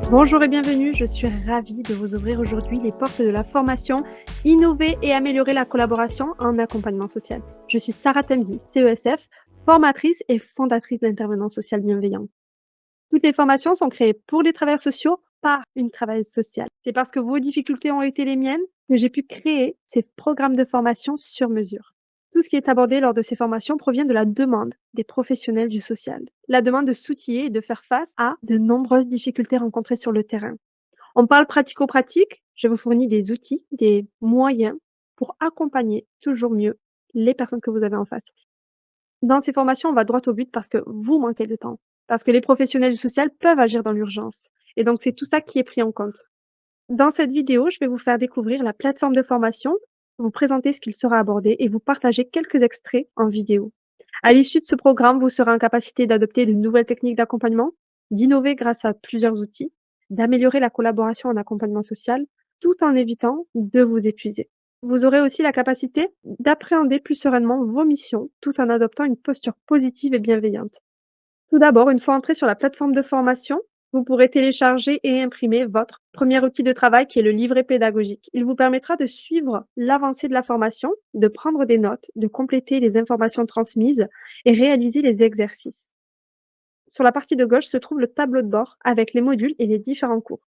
Bonjour et bienvenue, je suis ravie de vous ouvrir aujourd'hui les portes de la formation Innover et améliorer la collaboration en accompagnement social. Je suis Sarah Temzi, CESF, formatrice et fondatrice d'Intervenants Social Bienveillants. Toutes les formations sont créées pour les travailleurs sociaux par une travailleuse sociale. C'est parce que vos difficultés ont été les miennes que j'ai pu créer ces programmes de formation sur mesure. Tout ce qui est abordé lors de ces formations provient de la demande des professionnels du social. La demande de s'outiller et de faire face à de nombreuses difficultés rencontrées sur le terrain. On parle pratico-pratique, je vous fournis des outils, des moyens pour accompagner toujours mieux les personnes que vous avez en face. Dans ces formations, on va droit au but parce que vous manquez de temps, parce que les professionnels du social peuvent agir dans l'urgence. Et donc, c'est tout ça qui est pris en compte. Dans cette vidéo, je vais vous faire découvrir la plateforme de formation, vous présenter ce qu'il sera abordé et vous partager quelques extraits en vidéo. À l'issue de ce programme, vous serez en capacité d'adopter de nouvelles techniques d'accompagnement, d'innover grâce à plusieurs outils, d'améliorer la collaboration en accompagnement social, tout en évitant de vous épuiser. Vous aurez aussi la capacité d'appréhender plus sereinement vos missions tout en adoptant une posture positive et bienveillante. Tout d'abord, une fois entré sur la plateforme de formation, vous pourrez télécharger et imprimer votre premier outil de travail qui est le livret pédagogique. Il vous permettra de suivre l'avancée de la formation, de prendre des notes, de compléter les informations transmises et réaliser les exercices. Sur la partie de gauche se trouve le tableau de bord avec les modules et les différents cours.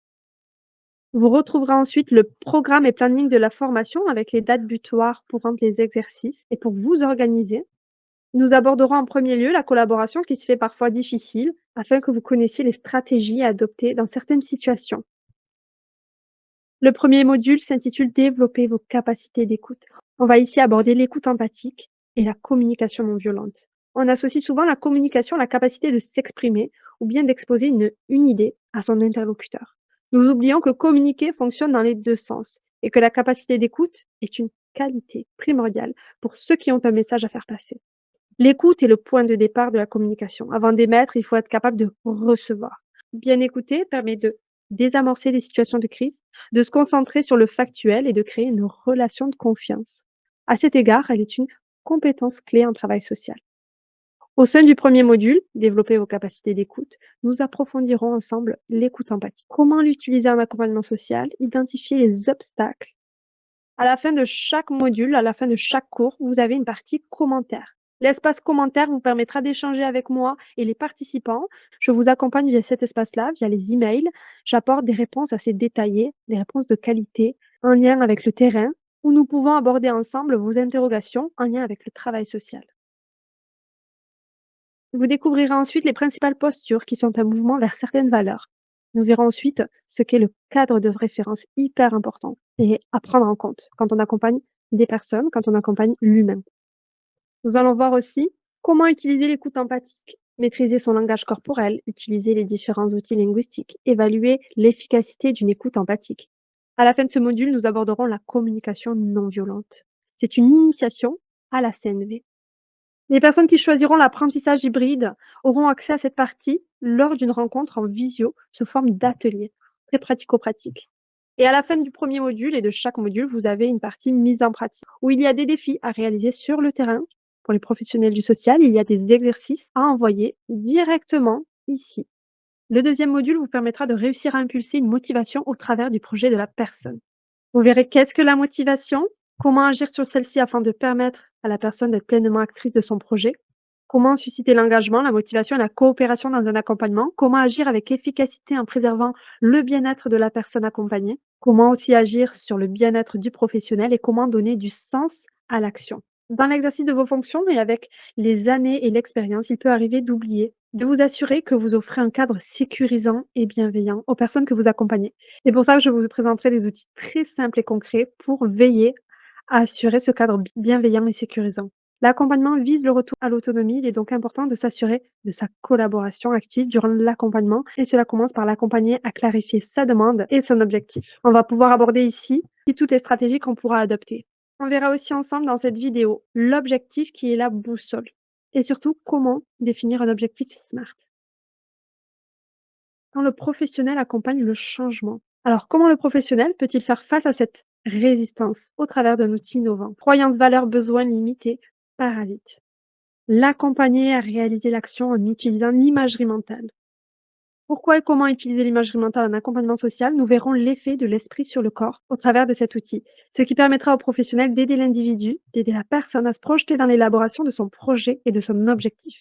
Vous retrouverez ensuite le programme et planning de la formation avec les dates butoirs pour rendre les exercices et pour vous organiser. Nous aborderons en premier lieu la collaboration qui se fait parfois difficile afin que vous connaissiez les stratégies à adopter dans certaines situations. Le premier module s'intitule Développer vos capacités d'écoute. On va ici aborder l'écoute empathique et la communication non violente. On associe souvent la communication à la capacité de s'exprimer ou bien d'exposer une idée à son interlocuteur. Nous oublions que communiquer fonctionne dans les deux sens et que la capacité d'écoute est une qualité primordiale pour ceux qui ont un message à faire passer. L'écoute est le point de départ de la communication. Avant d'émettre, il faut être capable de recevoir. Bien écouter permet de désamorcer les situations de crise, de se concentrer sur le factuel et de créer une relation de confiance. À cet égard, elle est une compétence clé en travail social. Au sein du premier module, développer vos capacités d'écoute, nous approfondirons ensemble l'écoute empathique. Comment l'utiliser en accompagnement social, identifier les obstacles. À la fin de chaque module, à la fin de chaque cours, vous avez une partie commentaires. L'espace commentaires vous permettra d'échanger avec moi et les participants. Je vous accompagne via cet espace-là, via les emails. J'apporte des réponses assez détaillées, des réponses de qualité, en lien avec le terrain, où nous pouvons aborder ensemble vos interrogations en lien avec le travail social. Vous découvrirez ensuite les principales postures qui sont un mouvement vers certaines valeurs. Nous verrons ensuite ce qu'est le cadre de référence hyper important et à prendre en compte quand on accompagne des personnes, quand on accompagne l'humain. Nous allons voir aussi comment utiliser l'écoute empathique, maîtriser son langage corporel, utiliser les différents outils linguistiques, évaluer l'efficacité d'une écoute empathique. À la fin de ce module, nous aborderons la communication non violente. C'est une initiation à la CNV. Les personnes qui choisiront l'apprentissage hybride auront accès à cette partie lors d'une rencontre en visio sous forme d'atelier, très pratico-pratique. Et à la fin du premier module et de chaque module, vous avez une partie mise en pratique où il y a des défis à réaliser sur le terrain. Pour les professionnels du social, il y a des exercices à envoyer directement ici. Le deuxième module vous permettra de réussir à impulser une motivation au travers du projet de la personne. Vous verrez qu'est-ce que la motivation, comment agir sur celle-ci afin de permettre à la personne d'être pleinement actrice de son projet, comment susciter l'engagement, la motivation et la coopération dans un accompagnement, comment agir avec efficacité en préservant le bien-être de la personne accompagnée, comment aussi agir sur le bien-être du professionnel et comment donner du sens à l'action. Dans l'exercice de vos fonctions et avec les années et l'expérience, il peut arriver d'oublier, de vous assurer que vous offrez un cadre sécurisant et bienveillant aux personnes que vous accompagnez. C'est pour ça que je vous présenterai des outils très simples et concrets pour veiller à assurer ce cadre bienveillant et sécurisant. L'accompagnement vise le retour à l'autonomie. Il est donc important de s'assurer de sa collaboration active durant l'accompagnement et cela commence par l'accompagner à clarifier sa demande et son objectif. On va pouvoir aborder ici toutes les stratégies qu'on pourra adopter. On verra aussi ensemble dans cette vidéo l'objectif qui est la boussole et surtout comment définir un objectif SMART. Quand le professionnel accompagne le changement. Alors, comment le professionnel peut-il faire face à cette résistance au travers d'un outil innovant? Croyances, valeurs, besoins limités, parasites. L'accompagner à réaliser l'action en utilisant l'imagerie mentale. Pourquoi et comment utiliser l'imagerie mentale en accompagnement social? Nous verrons l'effet de l'esprit sur le corps au travers de cet outil, ce qui permettra aux professionnels d'aider l'individu, d'aider la personne à se projeter dans l'élaboration de son projet et de son objectif.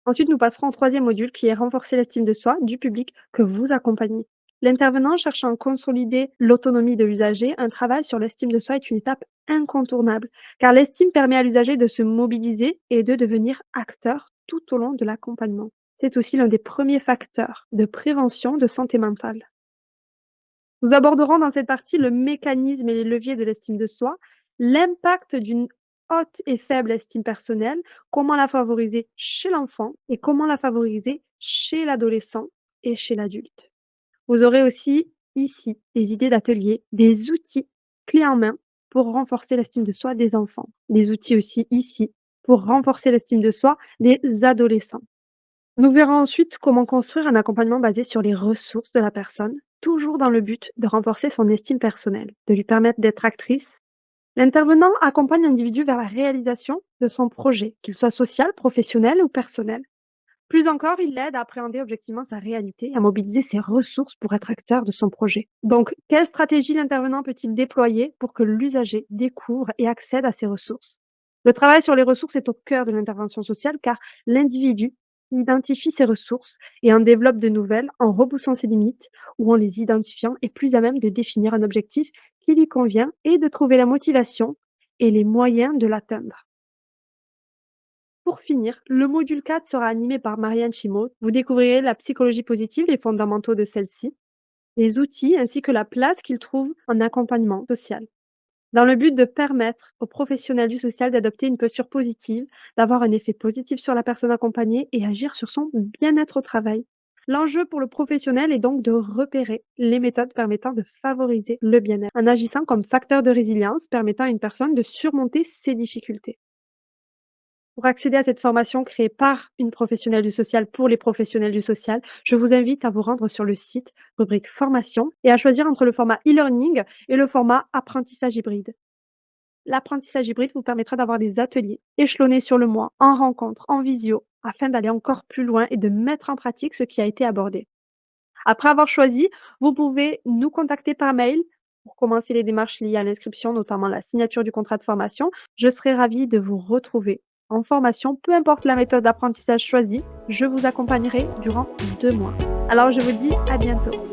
Ensuite, nous passerons au troisième module qui est renforcer l'estime de soi du public que vous accompagnez. L'intervenant cherchant à consolider l'autonomie de l'usager, un travail sur l'estime de soi est une étape incontournable, car l'estime permet à l'usager de se mobiliser et de devenir acteur tout au long de l'accompagnement. C'est aussi l'un des premiers facteurs de prévention de santé mentale. Nous aborderons dans cette partie le mécanisme et les leviers de l'estime de soi, l'impact d'une haute et faible estime personnelle, comment la favoriser chez l'enfant et comment la favoriser chez l'adolescent et chez l'adulte. Vous aurez aussi ici des idées d'ateliers, des outils clés en main pour renforcer l'estime de soi des enfants. Des outils aussi ici pour renforcer l'estime de soi des adolescents. Nous verrons ensuite comment construire un accompagnement basé sur les ressources de la personne, toujours dans le but de renforcer son estime personnelle, de lui permettre d'être actrice. L'intervenant accompagne l'individu vers la réalisation de son projet, qu'il soit social, professionnel ou personnel. Plus encore, il l'aide à appréhender objectivement sa réalité et à mobiliser ses ressources pour être acteur de son projet. Donc, quelle stratégie l'intervenant peut-il déployer pour que l'usager découvre et accède à ses ressources? Le travail sur les ressources est au cœur de l'intervention sociale car l'individu identifie ses ressources et en développe de nouvelles en repoussant ses limites ou en les identifiant est plus à même de définir un objectif qui lui convient et de trouver la motivation et les moyens de l'atteindre. Pour finir, le module 4 sera animé par Marianne Chimot. Vous découvrirez la psychologie positive, les fondamentaux de celle-ci, les outils ainsi que la place qu'il trouve en accompagnement social, dans le but de permettre aux professionnels du social d'adopter une posture positive, d'avoir un effet positif sur la personne accompagnée et agir sur son bien-être au travail. L'enjeu pour le professionnel est donc de repérer les méthodes permettant de favoriser le bien-être, en agissant comme facteur de résilience permettant à une personne de surmonter ses difficultés. Pour accéder à cette formation créée par une professionnelle du social pour les professionnels du social, je vous invite à vous rendre sur le site, rubrique formation, et à choisir entre le format e-learning et le format apprentissage hybride. L'apprentissage hybride vous permettra d'avoir des ateliers échelonnés sur le mois, en rencontre, en visio, afin d'aller encore plus loin et de mettre en pratique ce qui a été abordé. Après avoir choisi, vous pouvez nous contacter par mail pour commencer les démarches liées à l'inscription, notamment la signature du contrat de formation. Je serai ravie de vous retrouver en formation, peu importe la méthode d'apprentissage choisie. Je vous accompagnerai durant 2 mois. Alors je vous dis à bientôt.